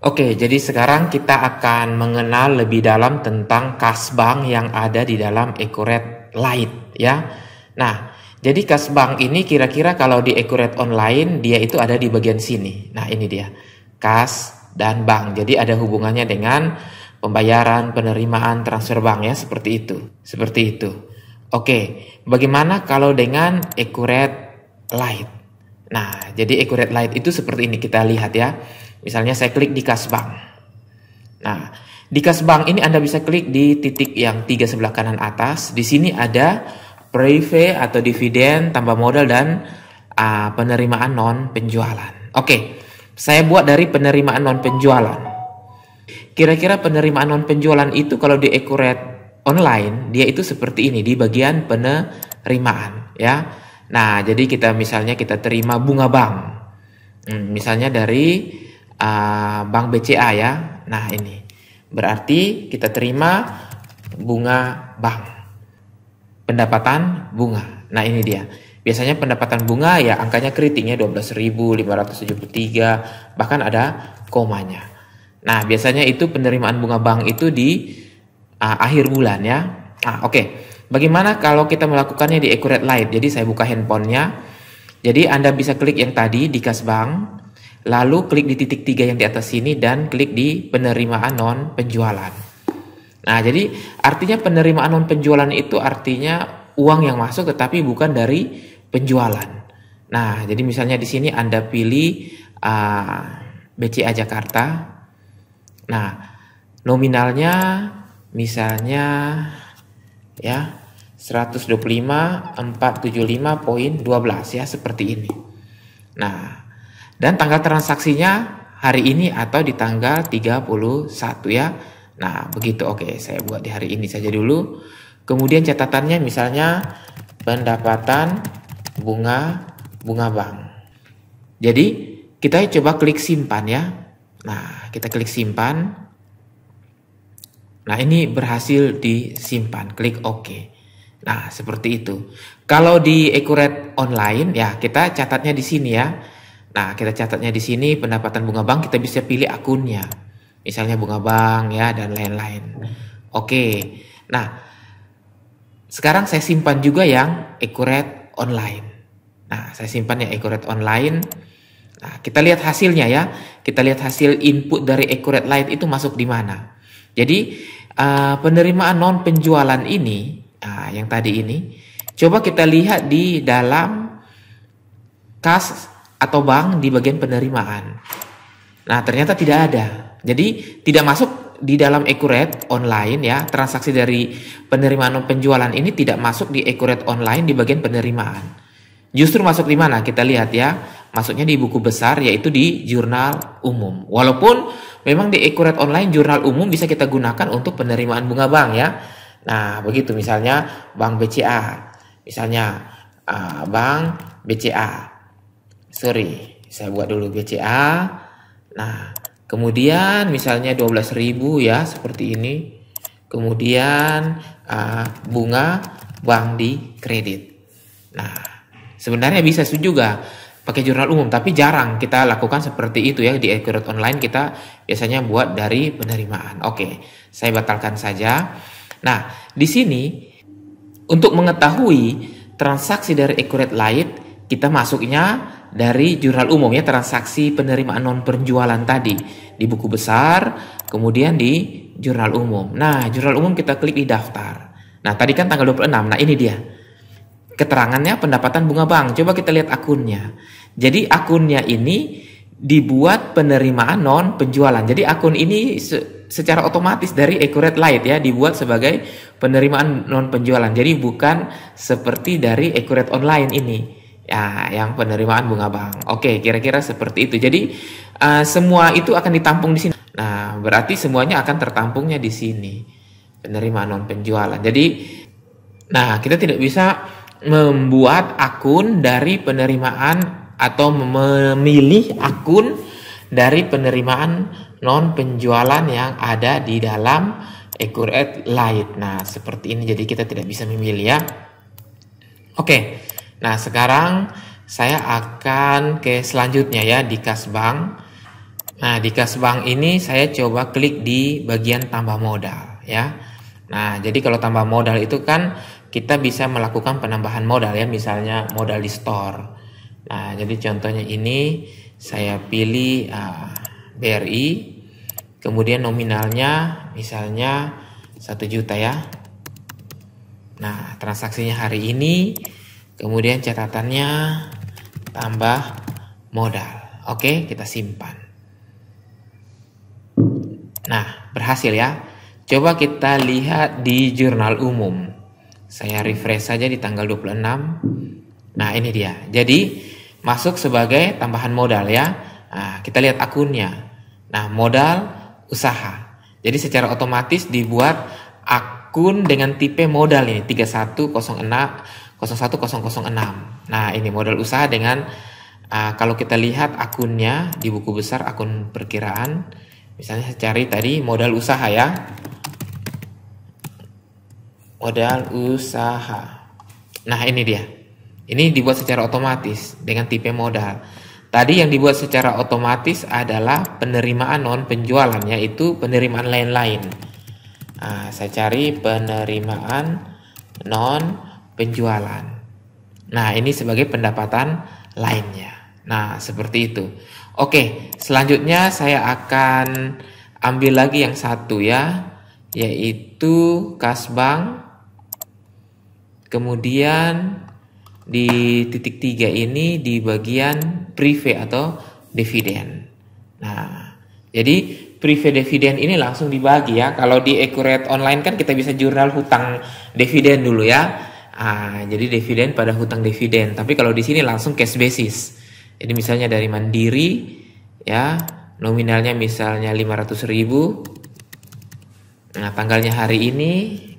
Oke, jadi sekarang kita akan mengenal lebih dalam tentang kas bank yang ada di dalam Accurate Lite ya. Nah, jadi kas bank ini kira-kira kalau di Accurate Online dia itu ada di bagian sini. Nah, ini dia. Kas dan bank. Jadi ada hubungannya dengan pembayaran, penerimaan, transfer bank ya, seperti itu. Seperti itu. Oke, bagaimana kalau dengan Accurate Lite? Nah, jadi Accurate Lite itu seperti ini, kita lihat ya. Misalnya saya klik di kas bank. Nah, di kas bank ini Anda bisa klik di titik yang 3 sebelah kanan atas. Di sini ada preve atau dividen, tambah modal, dan penerimaan non penjualan. Oke, saya buat dari penerimaan non penjualan. Kira-kira penerimaan non penjualan itu kalau di Accurate Online dia itu seperti ini di bagian penerimaan ya. Nah, jadi misalnya kita terima bunga bank. Misalnya dari Bank BCA ya. Nah, ini berarti kita terima bunga bank, pendapatan bunga. Nah, ini dia. Biasanya pendapatan bunga ya angkanya keritingnya 12.573, bahkan ada komanya. Nah, biasanya itu penerimaan bunga bank itu di akhir bulan ya. Oke. Bagaimana kalau kita melakukannya di Accurate Lite? Jadi saya buka handphonenya. Jadi Anda bisa klik yang tadi di kas bank, lalu klik di titik 3 yang di atas sini dan klik di penerimaan non penjualan. Nah, jadi artinya penerimaan non penjualan itu artinya uang yang masuk tetapi bukan dari penjualan. Nah, jadi misalnya di sini Anda pilih BCA Jakarta. Nah, nominalnya misalnya ya 125.475.12 ya, seperti ini. Nah, dan tanggal transaksinya hari ini atau di tanggal 31 ya. Nah, begitu. Oke, saya buat di hari ini saja dulu. Kemudian catatannya misalnya pendapatan bunga bank. Jadi, kita coba klik simpan ya. Nah, kita klik simpan. Nah, ini berhasil disimpan. Klik OK. Nah, seperti itu. Kalau di Accurate Online ya, kita catatnya di sini ya. Nah, kita catatnya di sini pendapatan bunga bank, kita bisa pilih akunnya. Misalnya bunga bank ya dan lain-lain. Oke. Nah, sekarang saya simpan juga yang Accurate Online. Nah, saya simpan yang Accurate Online. Nah, kita lihat hasilnya ya. Kita lihat hasil input dari Accurate Lite itu masuk di mana. Jadi, penerimaan non penjualan ini, yang tadi ini, coba kita lihat di dalam kas atau bank di bagian penerimaan. Nah, ternyata tidak ada. Jadi tidak masuk di dalam Accurate Online ya. Transaksi dari penerimaan non penjualan ini tidak masuk di Accurate Online di bagian penerimaan. Justru masuk di mana? Kita lihat ya. Masuknya di buku besar, yaitu di jurnal umum. Walaupun memang di Accurate Online jurnal umum bisa kita gunakan untuk penerimaan bunga bank ya. Nah, begitu misalnya Bank BCA. Misalnya Bank BCA. Sorry, saya buat dulu BCA. Nah, kemudian misalnya 12.000 ya, seperti ini. Kemudian bunga bank di kredit. Nah, sebenarnya bisa juga pakai jurnal umum, tapi jarang kita lakukan seperti itu ya. Di Accurate Online kita biasanya buat dari penerimaan. Oke, saya batalkan saja. Nah, di sini untuk mengetahui transaksi dari Accurate Lite, kita masuknya dari jurnal umum ya, transaksi penerimaan non penjualan tadi di buku besar, kemudian di jurnal umum. Nah, jurnal umum kita klik di daftar. Nah, tadi kan tanggal 26. Nah, ini dia. Keterangannya pendapatan bunga bank. Coba kita lihat akunnya. Jadi akunnya ini dibuat penerimaan non penjualan. Jadi akun ini secara otomatis dari Accurate Lite ya dibuat sebagai penerimaan non penjualan. Jadi bukan seperti dari Accurate Online ini. Ya, yang penerimaan bunga bank. Oke, kira-kira seperti itu. Jadi semua itu akan ditampung di sini. Nah, berarti semuanya akan tertampungnya di sini. Penerimaan non penjualan. Jadi, nah, kita tidak bisa membuat akun dari penerimaan atau memilih akun dari penerimaan non penjualan yang ada di dalam Accurate Lite. Nah, seperti ini. Jadi kita tidak bisa memilih ya. Oke. Nah, sekarang saya akan ke selanjutnya ya di kas bank. Nah, di kas bank ini saya coba klik di bagian tambah modal ya. Nah, jadi kalau tambah modal itu kan kita bisa melakukan penambahan modal ya, misalnya modal di store. Nah, jadi contohnya ini saya pilih BRI, kemudian nominalnya misalnya 1 juta ya. Nah, transaksinya hari ini, kemudian catatannya tambah modal. Oke, kita simpan. Nah, berhasil ya. Coba kita lihat di jurnal umum. Saya refresh saja di tanggal 26. Nah, ini dia. Jadi, masuk sebagai tambahan modal ya. Nah, kita lihat akunnya. Nah, modal usaha. Jadi, secara otomatis dibuat akun dengan tipe modal ini 3106006. Nah, ini modal usaha dengan kalau kita lihat akunnya di buku besar akun perkiraan, misalnya saya cari tadi modal usaha ya. Modal usaha. Nah, ini dia. Ini dibuat secara otomatis dengan tipe modal. Tadi yang dibuat secara otomatis adalah penerimaan non penjualan, yaitu penerimaan lain-lain. Nah, saya cari penerimaan non penjualan. Nah, ini sebagai pendapatan lainnya. Nah, seperti itu. Oke, selanjutnya saya akan ambil lagi yang satu ya, yaitu kas bank. Kemudian di titik 3 ini di bagian prive atau dividen. Nah, jadi prive dividen ini langsung dibagi ya. Kalau di Accurate Online kan kita bisa jurnal hutang dividen dulu ya. Jadi dividen pada hutang dividen. Tapi kalau di sini langsung cash basis. Jadi misalnya dari Mandiri ya, nominalnya misalnya 500.000. Nah, tanggalnya hari ini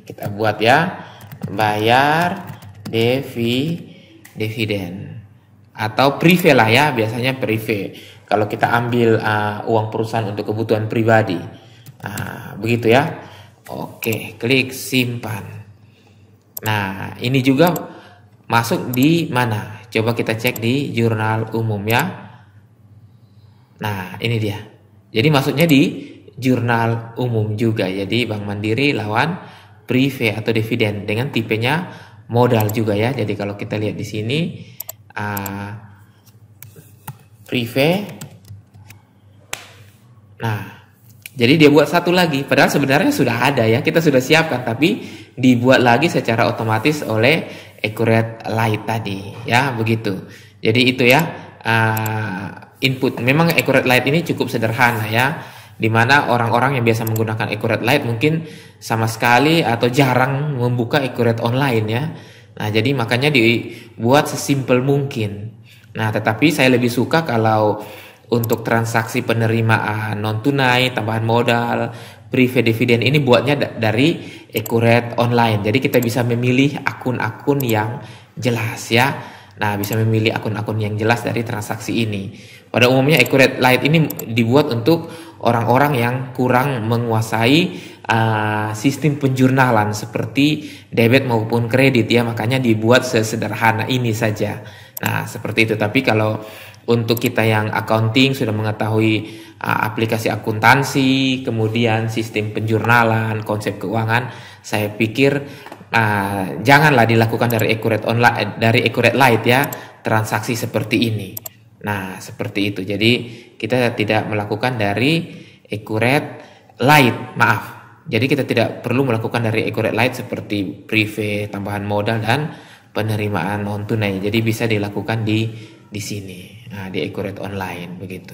kita buat ya. Bayar dividen atau prive lah ya, biasanya prive kalau kita ambil uang perusahaan untuk kebutuhan pribadi. Begitu ya. Oke, klik simpan. Nah, ini juga masuk di mana? Coba kita cek di jurnal umum ya. Nah, ini dia. Jadi masuknya di jurnal umum juga. Jadi Bank Mandiri lawan prive atau dividen dengan tipenya modal juga ya. Jadi kalau kita lihat di sini prive. Nah, jadi dia buat satu lagi. Padahal sebenarnya sudah ada ya. Kita sudah siapkan, tapi dibuat lagi secara otomatis oleh Accurate Light tadi ya, begitu. Jadi itu ya input. Memang Accurate Light ini cukup sederhana ya, dimana orang-orang yang biasa menggunakan Accurate Light mungkin sama sekali atau jarang membuka Accurate Online ya. Nah, jadi makanya dibuat sesimpel mungkin. Nah, tetapi saya lebih suka kalau untuk transaksi penerimaan non tunai, tambahan modal, prive dividen ini buatnya dari Accurate Online. Jadi kita bisa memilih akun-akun yang jelas ya. Nah, bisa memilih akun-akun yang jelas dari transaksi ini. Pada umumnya Accurate Light ini dibuat untuk orang-orang yang kurang menguasai sistem penjurnalan seperti debit maupun kredit ya, makanya dibuat sesederhana ini saja. Nah, seperti itu. Tapi kalau untuk kita yang accounting sudah mengetahui aplikasi akuntansi, kemudian sistem penjurnalan, konsep keuangan, saya pikir janganlah dilakukan dari Accurate Online, dari Accurate Light ya, transaksi seperti ini. Nah, seperti itu. Jadi kita tidak melakukan dari Accurate Light, maaf. Jadi kita tidak perlu melakukan dari Accurate Light seperti prive, tambahan modal dan penerimaan non tunai. Jadi bisa dilakukan di sini. Nah, di Accurate Online begitu.